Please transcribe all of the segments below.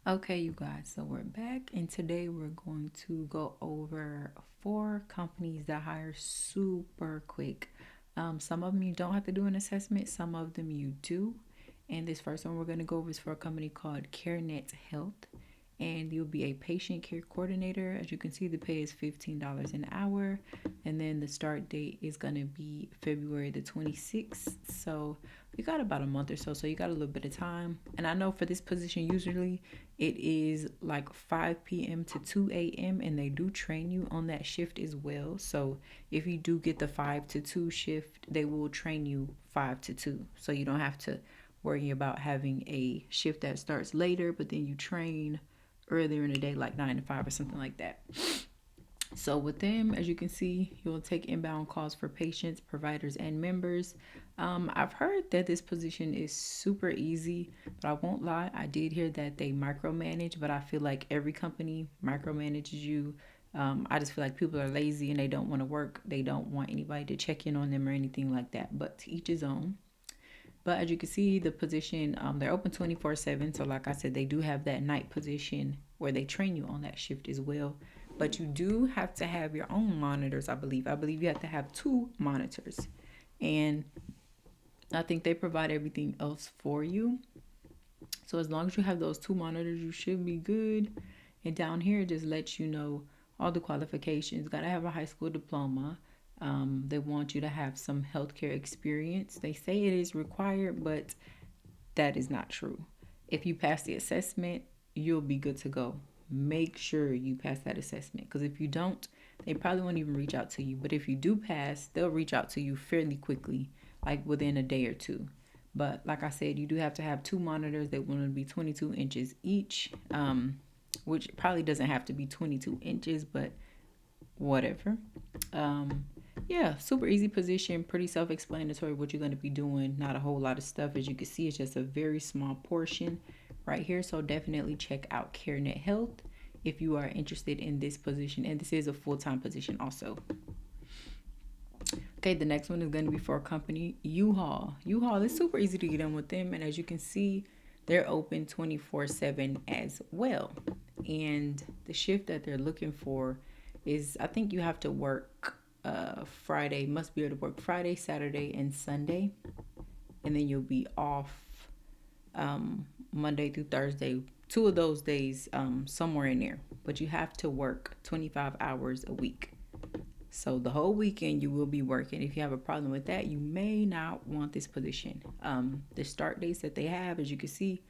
Okay, you guys, so we're back, and today we're going to go over 4 companies that hire super quick. Some of them you don't have to do an assessment, some of them you do. And this first one we're going to go over is for a company called CareNet Health, and you'll be a patient care coordinator. As you can see, the pay is $15 an hour, and then the start date is going to be February the 26th. So we got about a month or so you got a little bit of time. And I know for this position, usually it is like 5 p.m. to 2 a.m. and they do train you on that shift as well. So if you do get the 5 to 2 shift, they will train you 5 to 2. So you don't have to worry about having a shift that starts later, but then you train earlier in the day, like 9 to 5 or something like that. So with them, as you can see, you'll take inbound calls for patients, providers, and members. I've heard that this position is super easy, but I won't lie. I did hear that they micromanage, but I feel like every company micromanages you. I just feel like people are lazy and they don't want to work. They don't want anybody to check in on them or anything like that. But to each his own. But as you can see, the position, they're open 24/7. So like I said, they do have that night position where they train you on that shift as well. But you do have to have your own monitors, I believe. I believe you have to have 2 monitors. And I think they provide everything else for you. So as long as you have those 2 monitors, you should be good. And down here, it just lets you know all the qualifications. Got to have a high school diploma. They want you to have some healthcare experience. They say it is required, but that is not true. If you pass the assessment, you'll be good to go. Make sure you pass that assessment, because if you don't, they probably won't even reach out to you. But if you do pass, they'll reach out to you fairly quickly, like within a day or two. But like I said, you do have to have 2 monitors. They want to be 22 inches each, which probably doesn't have to be 22 inches, but whatever. Um, yeah, super easy position, pretty self explanatory what you're going to be doing. Not a whole lot of stuff. As you can see, it's just a very small portion right here. So definitely check out CareNet Health if you are interested in this position. And this is a full time position also. Okay, the next one is going to be for a company, U-Haul. U-Haul is super easy to get in with them. And as you can see, they're open 24/7 as well. And the shift that they're looking for is, I think you have to work Friday, must be able to work Friday, Saturday, and Sunday. And then you'll be off Monday through Thursday, 2 of those days, somewhere in there. But you have to work 25 hours a week. So the whole weekend you will be working. If you have a problem with that, you may not want this position. The start dates that they have, as you can see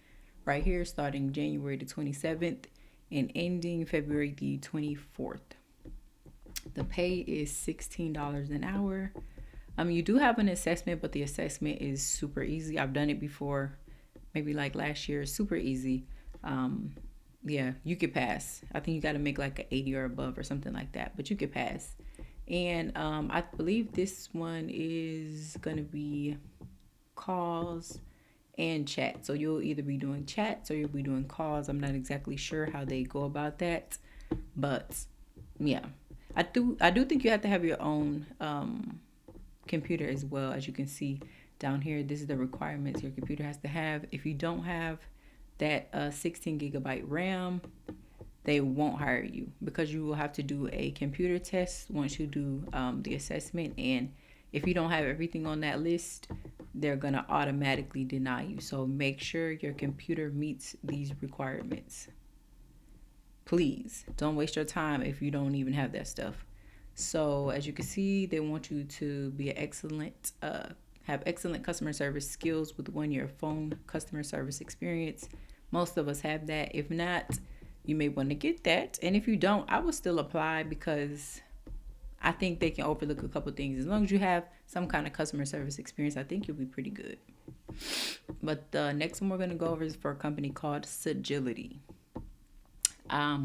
right here, starting January the 27th and ending February the 24th. The pay is $16 an hour. You do have an assessment, but the assessment is super easy. I've done it before, maybe like last year. Super easy. Um, yeah, you could pass. I think you got to make like an 80 or above or something like that, but you could pass. And I believe this one is going to be calls and chat. So you'll either be doing chats or you'll be doing calls. I'm not exactly sure how they go about that, but yeah, I do think you have to have your own computer as well. As you can see down here, this is the requirements your computer has to have. If you don't have that 16 gigabyte RAM, they won't hire you, because you will have to do a computer test once you do the assessment. And if you don't have everything on that list, they're going to automatically deny you. So make sure your computer meets these requirements. Please don't waste your time if you don't even have that stuff. So as you can see, they want you to be an excellent, have excellent customer service skills with 1 year phone customer service experience. Most of us have that. If not, you may want to get that. And if you don't, I would still apply, because I think they can overlook a couple things. As long as you have some kind of customer service experience, I think you'll be pretty good. But the next one we're going to go over is for a company called Sagility.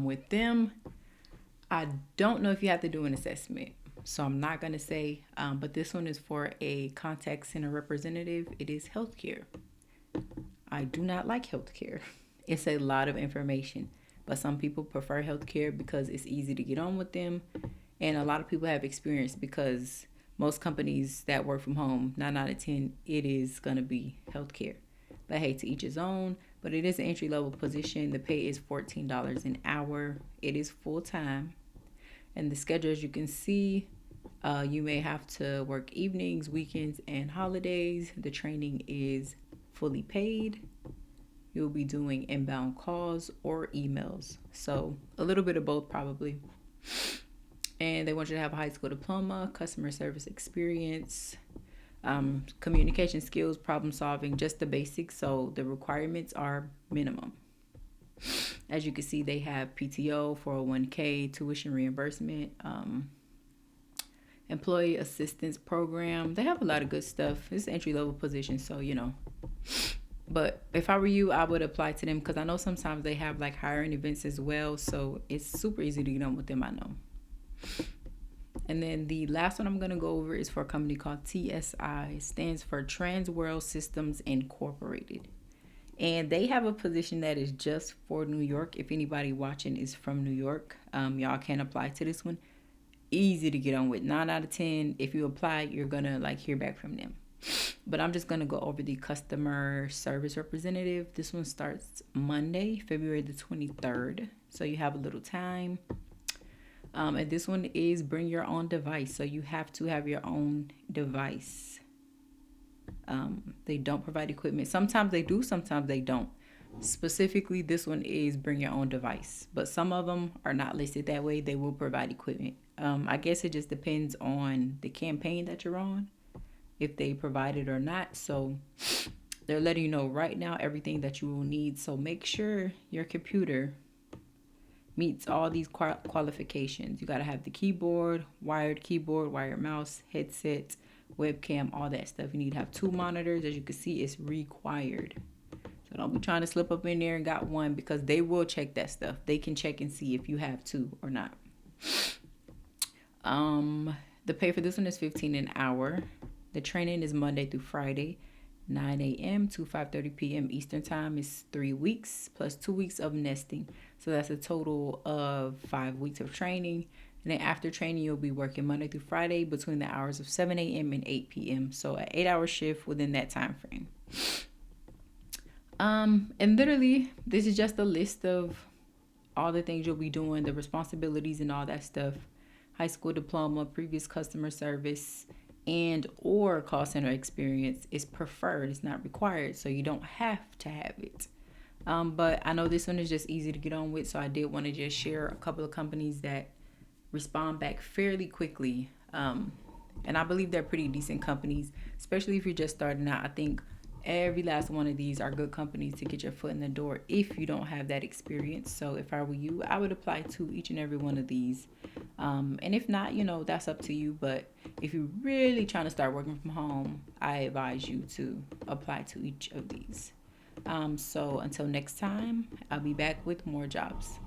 With them, I don't know if you have to do an assessment, so I'm not going to say, but this one is for a contact center representative. It is healthcare. I do not like healthcare. It's a lot of information, but some people prefer healthcare because it's easy to get on with them. And a lot of people have experience, because most companies that work from home, 9 out of 10, it is going to be healthcare. But hey, to each his own. But it is an entry level position. The pay is $14 an hour. It is full time. And the schedule, as you can see, you may have to work evenings, weekends, and holidays. The training is fully paid. You'll be doing inbound calls or emails. So a little bit of both, probably. And they want you to have a high school diploma, customer service experience, communication skills, problem solving, just the basics. So the requirements are minimum. As you can see, they have PTO, 401k, tuition reimbursement, employee assistance program. They have a lot of good stuff. It's an entry level position, so But if I were you, I would apply to them because I know sometimes they have like hiring events as well. So it's super easy to get on with them, I know. And then the last one I'm going to go over is for a company called TSI. It stands for Trans World Systems Incorporated. And they have a position that is just for New York. If anybody watching is from New York, y'all can apply to this one. Easy to get on with. 9 out of 10. If you apply, you're going to hear back from them. But I'm just going to go over the customer service representative. This one starts Monday, February the 23rd. So you have a little time. And this one is bring your own device. So you have to have your own device. They don't provide equipment. Sometimes they do, sometimes they don't. Specifically, this one is bring your own device. But some of them are not listed that way. They will provide equipment. I guess it just depends on the campaign that you're on, if they provide it or not. So they're letting you know right now everything that you will need. So make sure your computer meets all these qualifications. You got to have the keyboard, wired mouse, headset, webcam, all that stuff. You need to have 2 monitors. As you can see, it's required. So don't be trying to slip up in there and got one, because they will check that stuff. They can check and see if you have 2 or not. The pay for this one is $15 an hour. The training is Monday through Friday, 9 a.m. to 5:30 p.m. Eastern Time. Is 3 weeks plus 2 weeks of nesting. So that's a total of 5 weeks of training. And then after training, you'll be working Monday through Friday between the hours of 7 a.m. and 8 p.m. So an 8-hour shift within that time frame. And literally, this is just a list of all the things you'll be doing, the responsibilities and all that stuff. High school diploma, previous customer service, and or call center experience is preferred. It's not required, so you don't have to have it. But I know this one is just easy to get on with, so I did want to just share a couple of companies that respond back fairly quickly. And I believe they're pretty decent companies, especially if you're just starting out. I think every last one of these are good companies to get your foot in the door if you don't have that experience. So if I were you, I would apply to each and every one of these. And if not, that's up to you. But if you're really trying to start working from home, I advise you to apply to each of these. So until next time, I'll be back with more jobs.